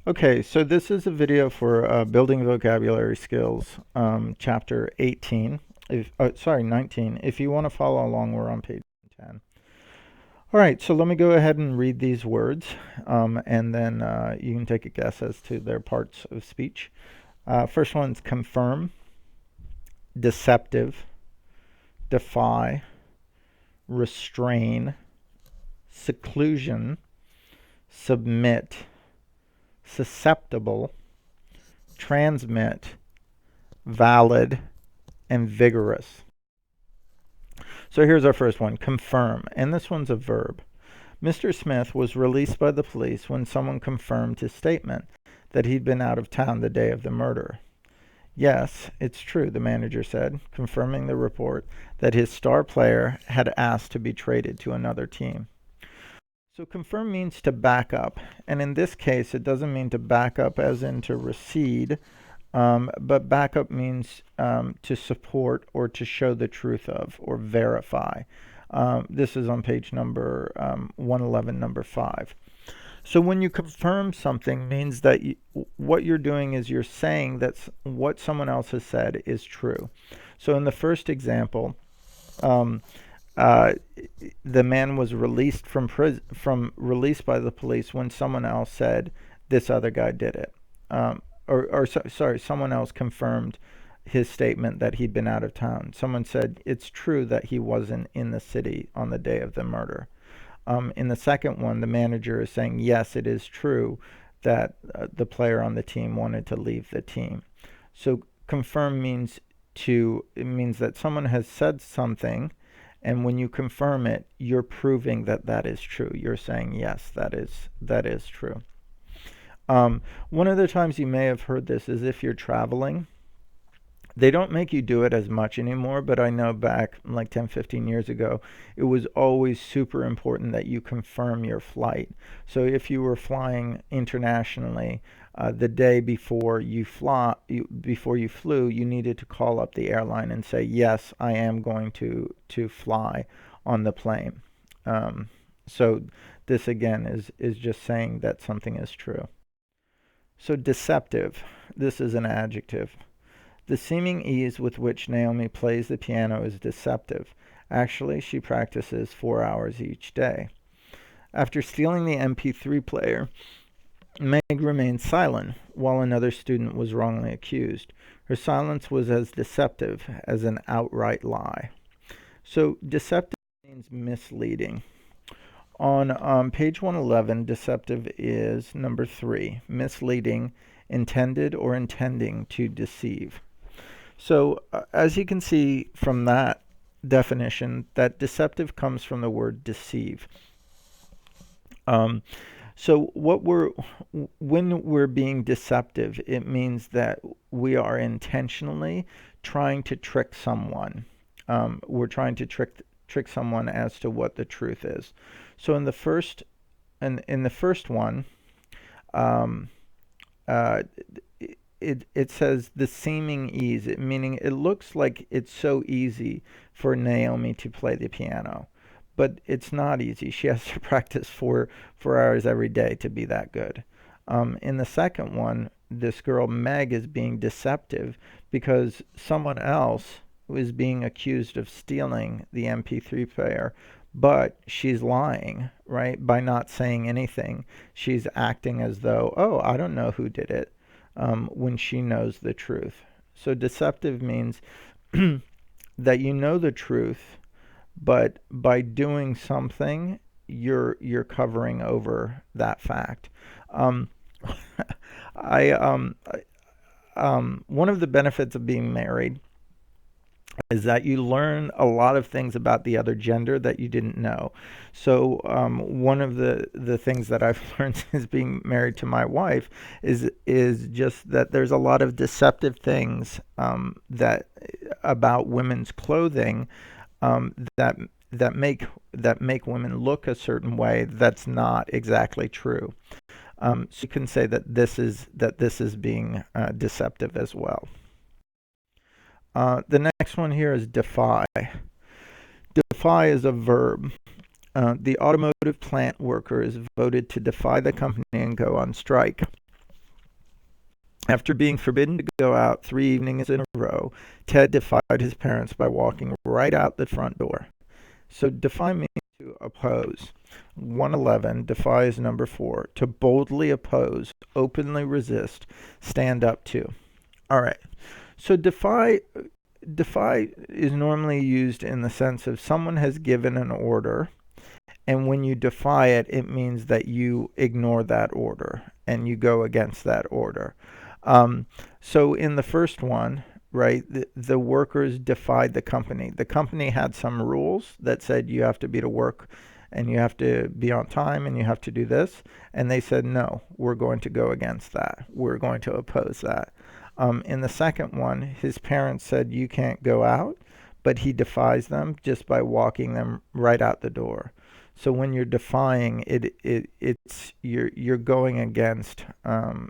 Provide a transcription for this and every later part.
Okay, so this is a video for building vocabulary skills, chapter 18. Sorry, 19. If you want to follow along, we're on page 10. All right, so let me go ahead and read these words, and then you can take a guess as to their parts of speech. First one's confirm, deceptive, defy, restrain, seclusion, submit, susceptible, transmit, valid, and vigorous. So here's our first one, confirm, and this one's a verb. Mr. Smith was released by the police when someone confirmed his statement that he'd been out of town the day of the murder. Yes, it's true, the manager said, confirming the report that his star player had asked to be traded to another team. So confirm means to back up, and in this case, it doesn't mean to back up as in to recede, but back up means to support or to show the truth of or verify. This is on page number 111, number 5. So when you confirm something means that what you're doing is you're saying that what someone else has said is true. So in the first example, the man was released from released by the police when someone else said this other guy did it, sorry, someone else confirmed his statement that he'd been out of town. Someone said it's true that he wasn't in the city on the day of the murder. In the second one, the manager is saying yes, it is true that the player on the team wanted to leave the team. So confirm means it means that someone has said something, and when you confirm it, you're proving that that is true. You're saying, yes, that is true. One of the times you may have heard this is if you're traveling. They don't make you do it as much anymore, but I know back like 10, 15 years ago, it was always super important that you confirm your flight. So if you were flying internationally, the day before you flew, you needed to call up the airline and say, yes, I am going to fly on the plane. So this again is just saying that something is true. So deceptive, this is an adjective. The seeming ease with which Naomi plays the piano is deceptive. Actually, she practices 4 hours each day. After stealing the MP3 player, Meg remained silent while another student was wrongly accused. Her silence was as deceptive as an outright lie. So deceptive means misleading. On page 111, deceptive is number 3, misleading, intended or intending to deceive. So as you can see from that definition, that deceptive comes from the word deceive. So when we're being deceptive, it means that we are intentionally trying to trick someone. We're trying to trick someone as to what the truth is. So in the first one, it says the seeming ease, meaning it looks like it's so easy for Naomi to play the piano, but it's not easy. She has to practice 4 hours every day to be that good. In the second one, this girl Meg is being deceptive because someone else is being accused of stealing the MP3 player, but she's lying, right? By not saying anything, she's acting as though, oh, I don't know who did it. When she knows the truth. So deceptive means that you know the truth, but by doing something, you're covering over that fact. One of the benefits of being married is that you learn a lot of things about the other gender that you didn't know. So one of the things that I've learned since being married to my wife is just that there's a lot of deceptive things that about women's clothing that make women look a certain way that's not exactly true. So you can say that this is being deceptive as well. The next one here is defy. Defy is a verb. The automotive plant workers voted to defy the company and go on strike. After being forbidden to go out 3 evenings in a row, Ted defied his parents by walking right out the front door. So defy means to oppose. 111, defy is number 4. To boldly oppose, openly resist, stand up to. All right. So defy is normally used in the sense of someone has given an order, and when you defy it, it means that you ignore that order and you go against that order. So in the first one, right, the workers defied the company. The company had some rules that said you have to be to work and you have to be on time and you have to do this. And they said, no, we're going to go against that. We're going to oppose that. In the second one, his parents said you can't go out, but he defies them just by walking them right out the door. So when you're defying it's you're going against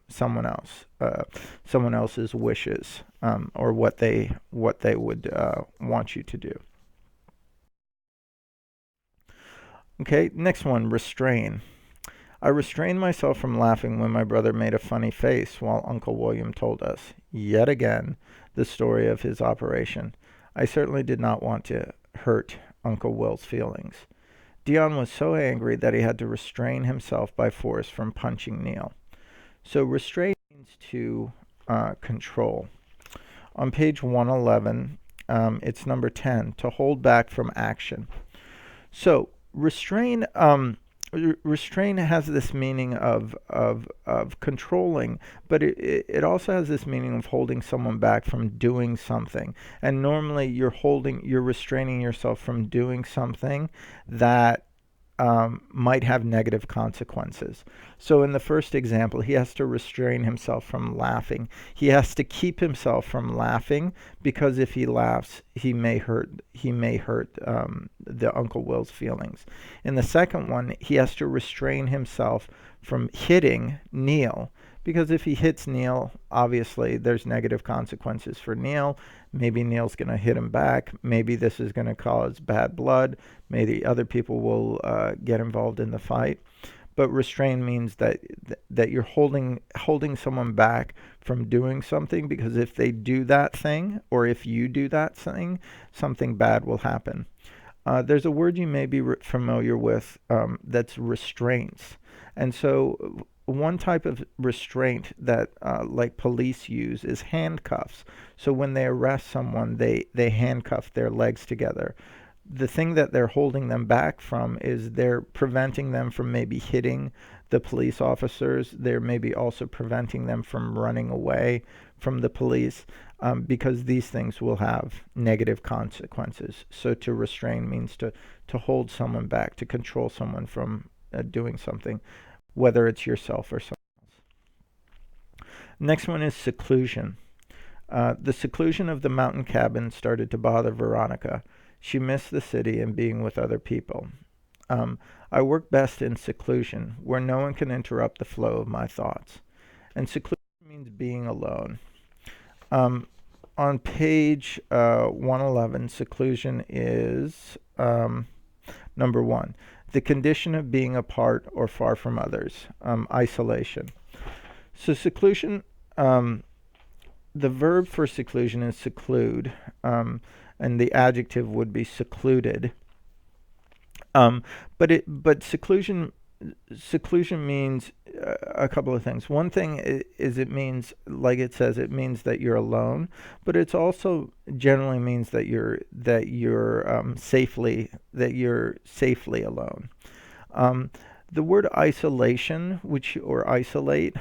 someone else's wishes, or what they would want you to do. Okay, next one, restrain. I restrained myself from laughing when my brother made a funny face while Uncle William told us, yet again, the story of his operation. I certainly did not want to hurt Uncle Will's feelings. Dion was so angry that he had to restrain himself by force from punching Neil. So restrain means to control. On page 111, it's number 10, to hold back from action. So restrain has this meaning of controlling, but it also has this meaning of holding someone back from doing something. And normally you're restraining yourself from doing something that might have negative consequences. So in the first example, he has to restrain himself from laughing. He has to keep himself from laughing because if he laughs, he may hurt the Uncle Will's feelings. In the second one, he has to restrain himself from hitting Neil because if he hits Neil, obviously there's negative consequences for Neil. Maybe Neil's going to hit him back. Maybe this is going to cause bad blood. Maybe other people will get involved in the fight. But restrain means that you're holding someone back from doing something because if they do that thing or if you do that thing, something bad will happen. There's a word you may be familiar with that's restraints. And so one type of restraint that like police use is handcuffs. So when they arrest someone, they handcuff their legs together. The thing that they're holding them back from is they're preventing them from maybe hitting the police officers. They're maybe also preventing them from running away from the police because these things will have negative consequences. So to restrain means to hold someone back, to control someone from doing something, whether it's yourself or someone else. Next one is seclusion. The seclusion of the mountain cabin started to bother Veronica. She missed the city and being with other people. I work best in seclusion, where no one can interrupt the flow of my thoughts. And seclusion means being alone. On page 111, seclusion is number 1. The condition of being apart or far from others, isolation. So seclusion, the verb for seclusion is seclude, and the adjective would be secluded. But seclusion means a couple of things. One thing is it means, like it says, it means that you're alone, but it also generally means that you're safely alone. The word isolation, or isolate,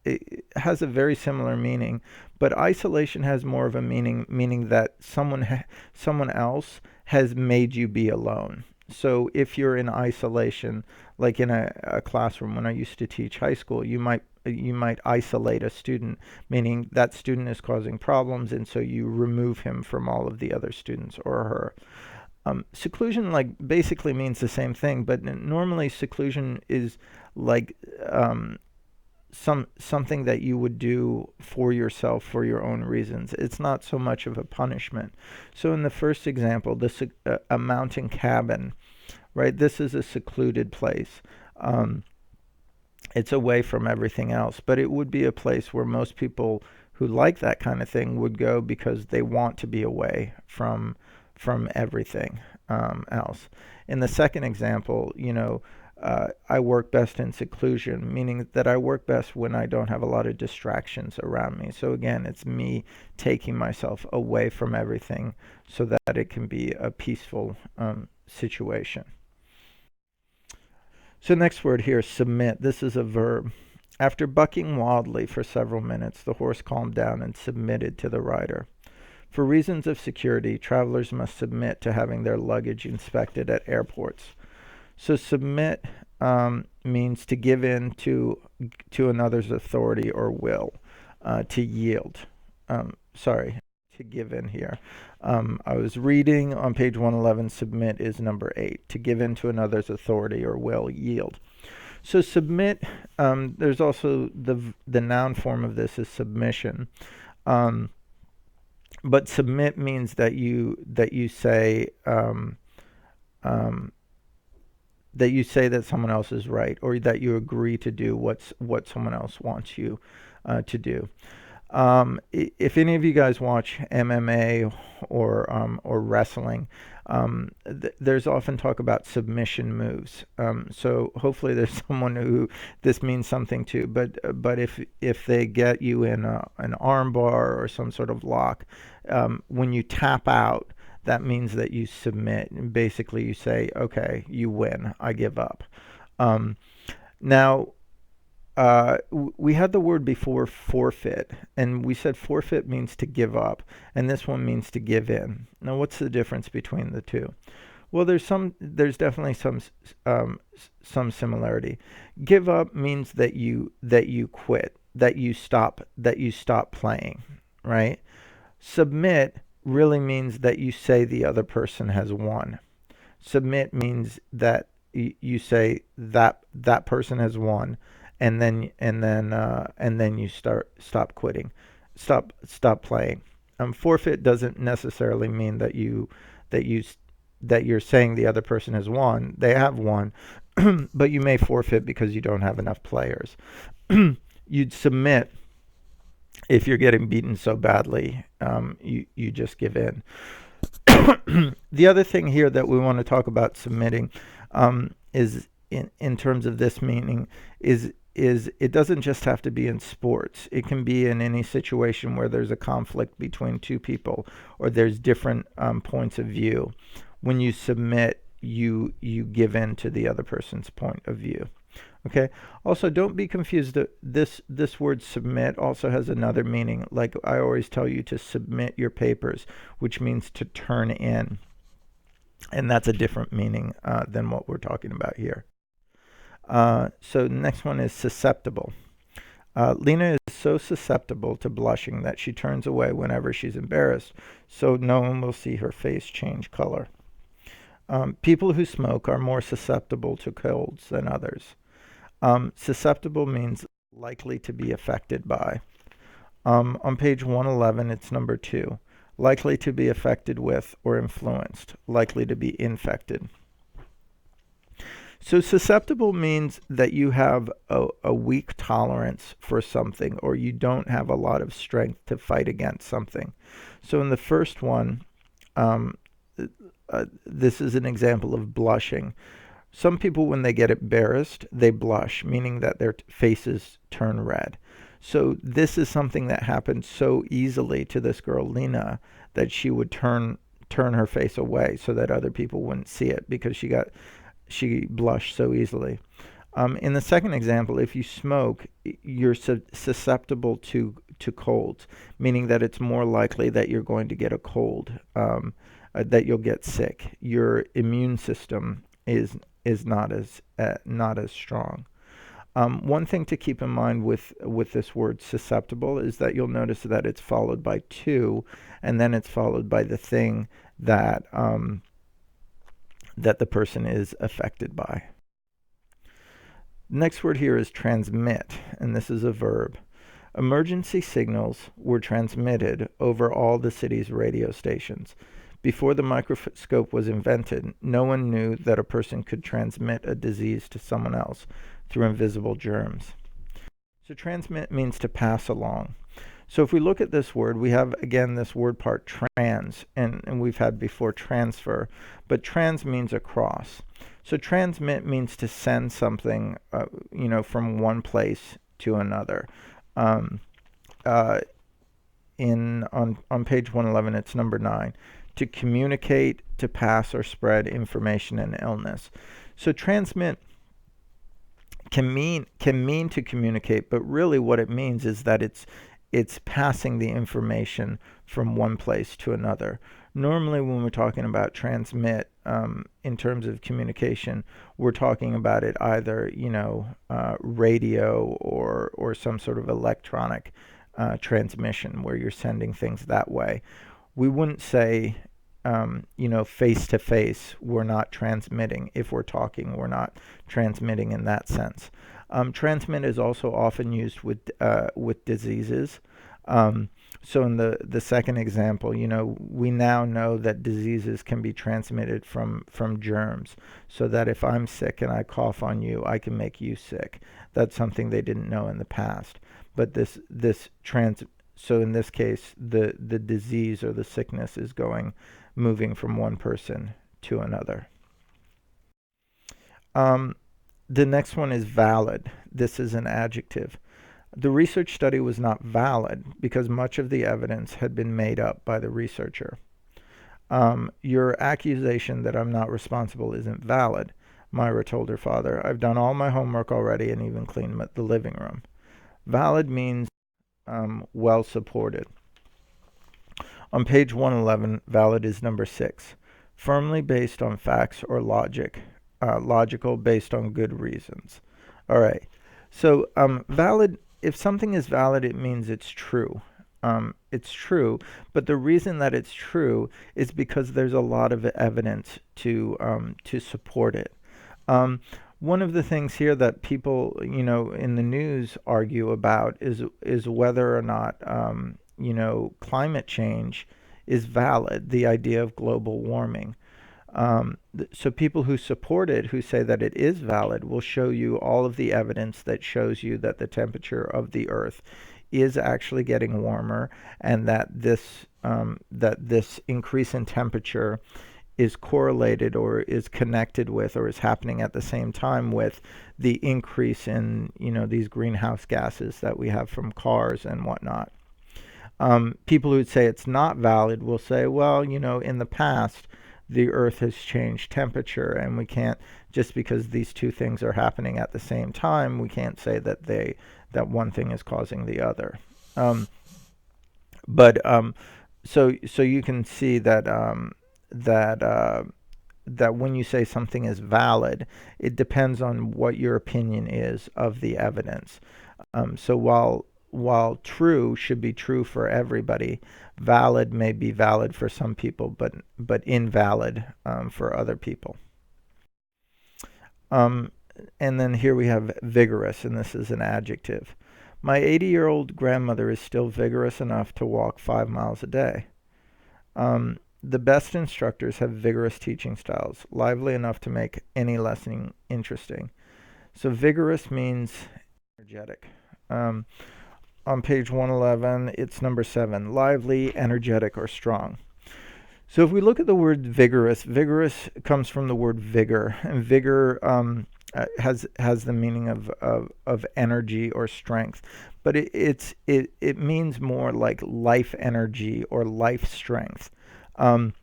it has a very similar meaning, but isolation has more of a meaning that someone else has made you be alone. So if you're in isolation, like in a classroom, when I used to teach high school, you might isolate a student, meaning that student is causing problems, and so you remove him from all of the other students or her. Seclusion basically means the same thing, but normally seclusion is like something that you would do for yourself for your own reasons. It's not so much of a punishment. So in the first example, a mountain cabin, right? This is a secluded place. It's away from everything else, but it would be a place where most people who like that kind of thing would go because they want to be away from everything else. In the second example, I work best in seclusion, meaning that I work best when I don't have a lot of distractions around me. So again, it's me taking myself away from everything so that it can be a peaceful situation. So next word here, submit. This is a verb. After bucking wildly for several minutes, the horse calmed down and submitted to the rider. For reasons of security, travelers must submit to having their luggage inspected at airports. So submit means to give in to another's authority or will, to yield. Sorry, to give in here. I was reading on page 111, submit is number 8, to give in to another's authority or will, yield. So submit, there's also the noun form of this is submission. But submit means that you say that someone else is right, or that you agree to do what someone else wants you to do. If any of you guys watch MMA or wrestling, there's often talk about submission moves. So hopefully there's someone who this means something to. But if they get you in an arm bar or some sort of lock, when you tap out, that means that you submit. And basically, you say, "Okay, you win. I give up." Now. We had the word before, forfeit, and we said forfeit means to give up, and this one means to give in. Now, what's the difference between the two? Well, there's definitely some similarity. Give up means that you quit, that you stop playing, right? Submit really means that you say the other person has won. Submit means that you say that person has won, and then you stop quitting, stop playing. Forfeit doesn't necessarily mean that you're saying the other person has won. They have won, but you may forfeit because you don't have enough players. You'd submit if you're getting beaten so badly, you just give in. The other thing here that we want to talk about submitting is in terms of this meaning is it doesn't just have to be in sports. It can be in any situation where there's a conflict between two people or there's different points of view. When you submit, you give in to the other person's point of view. Okay. Also, don't be confused. This word submit also has another meaning. Like I always tell you to submit your papers, which means to turn in. And that's a different meaning than what we're talking about here. So next one is susceptible. Lena is so susceptible to blushing that she turns away whenever she's embarrassed, so no one will see her face change color. People who smoke are more susceptible to colds than others. Susceptible means likely to be affected by. On page 111, it's number 2. Likely to be affected with or influenced, likely to be infected. So susceptible means that you have a weak tolerance for something, or you don't have a lot of strength to fight against something. So in the first one, this is an example of blushing. Some people, when they get embarrassed, they blush, meaning that their faces turn red. So this is something that happened so easily to this girl, Lena, that she would turn her face away so that other people wouldn't see it because she blushed so easily. In the second example, if you smoke, you're susceptible to colds, meaning that it's more likely that you're going to get a cold, that you'll get sick. Your immune system is not as strong. One thing to keep in mind with this word susceptible is that you'll notice that it's followed by to, and then it's followed by the thing that the person is affected by. Next word here is transmit, and this is a verb. Emergency signals were transmitted over all the city's radio stations. Before the microscope was invented, no one knew that a person could transmit a disease to someone else. through invisible germs. So transmit means to pass along. So if we look at this word, we have again this word part trans, and we've had before transfer, but trans means across. So transmit means to send something, from one place to another. On page 111, it's number 9. To communicate, to pass or spread information and illness. So transmit can mean to communicate, but really what it means is that it's passing the information from one place to another. Normally when we're talking about transmit in terms of communication, we're talking about it either radio or some sort of electronic transmission where you're sending things that way. We wouldn't say face to face, we're not transmitting. If we're talking, we're not transmitting in that sense. Transmit is also often used with diseases. So in the second example, we now know that diseases can be transmitted from germs, so that if I'm sick and I cough on you, I can make you sick. That's something they didn't know in the past. But so in this case, the disease or the sickness is moving from one person to another. The next one is valid. This is an adjective. The research study was not valid because much of the evidence had been made up by the researcher. Your accusation that I'm not responsible isn't valid, Myra told her father. I've done all my homework already and even cleaned the living room. Valid means well supported. On page 111, valid is number 6. Firmly based on facts or logic. Logical, based on good reasons. All right. So valid, if something is valid, it means it's true. It's true, but the reason that it's true is because there's a lot of evidence to support it. One of the things here that people, in the news argue about is whether or not, climate change is valid, the idea of global warming. So people who support it, who say that it is valid, will show you all of the evidence that shows you that the temperature of the Earth is actually getting warmer, and that this increase in temperature is correlated or is connected with or is happening at the same time with the increase in these greenhouse gases that we have from cars and whatnot. People who would say it's not valid will say, well, in the past the Earth has changed temperature, and we can't, just because these two things are happening at the same time, we can't say that one thing is causing the other. So you can see that that when you say something is valid, it depends on what your opinion is of the evidence. So while true should be true for everybody, valid may be valid for some people, but invalid for other people. And then here we have vigorous, and this is an adjective. My 80-year-old grandmother is still vigorous enough to walk 5 miles a day. The best instructors have vigorous teaching styles, lively enough to make any lesson interesting. So vigorous means energetic. On page 111, it's number 7, lively, energetic, or strong. So if we look at the word vigorous, vigorous comes from the word vigor, and vigor has the meaning of energy or strength, but it means more like life energy or life strength. So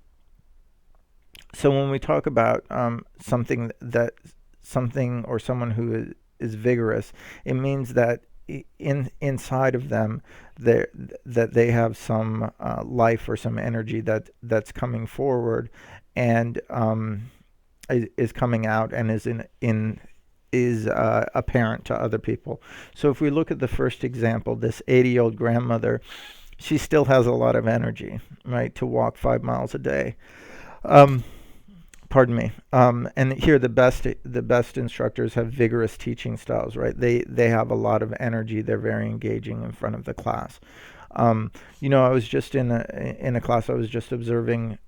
when we talk about something or someone who is vigorous, it means that inside of them that they have some life or some energy that's coming forward and is coming out and is apparent to other people. So if we look at the first example, this 80-year-old grandmother, she still has a lot of energy, right, to walk 5 miles a day. Pardon me. And here the best instructors have vigorous teaching styles, right? They have a lot of energy. They're very engaging in front of the class. I was just in a class. I was just observing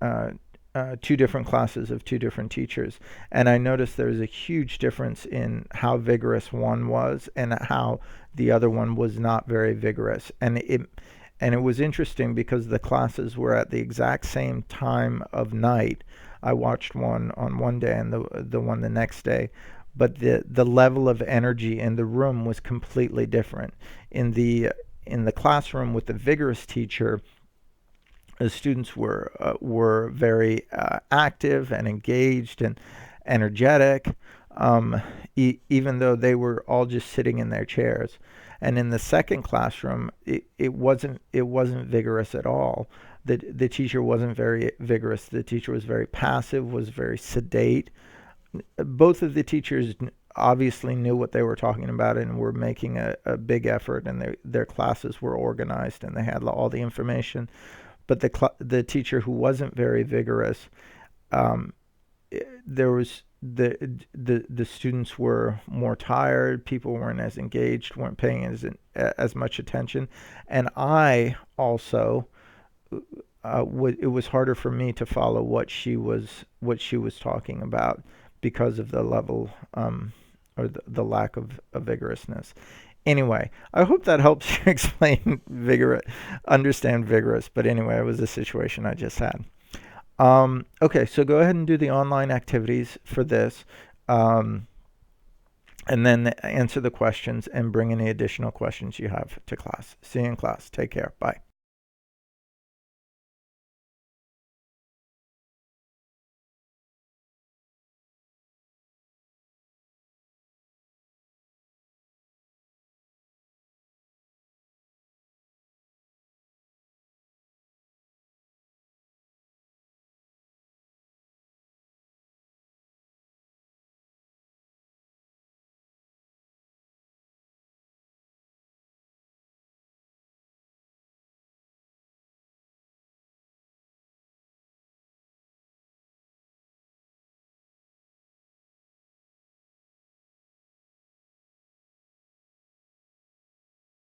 two different classes of two different teachers, and I noticed there was a huge difference in how vigorous one was and how the other one was not very vigorous. And it was interesting because the classes were at the exact same time of night. I watched one on one day and the one the next day, but the level of energy in the room was completely different. In the classroom with the vigorous teacher, the students were very active and engaged and energetic, even though they were all just sitting in their chairs. And in the second classroom, it wasn't vigorous at all. The teacher wasn't very vigorous. The teacher was very passive, was very sedate. Both of the teachers obviously knew what they were talking about and were making a big effort, and their classes were organized and they had all the information. But the teacher who wasn't very vigorous, um, there was the students were more tired. People weren't as engaged, weren't paying as much attention, and I also it was harder for me to follow what she was talking about because of the level or the lack of vigorousness. Anyway, I hope that helps you explain understand vigorous. But anyway, it was a situation I just had. Okay, so go ahead and do the online activities for this, um, and then answer the questions and bring any additional questions you have to class. See you in class. Take care. Bye.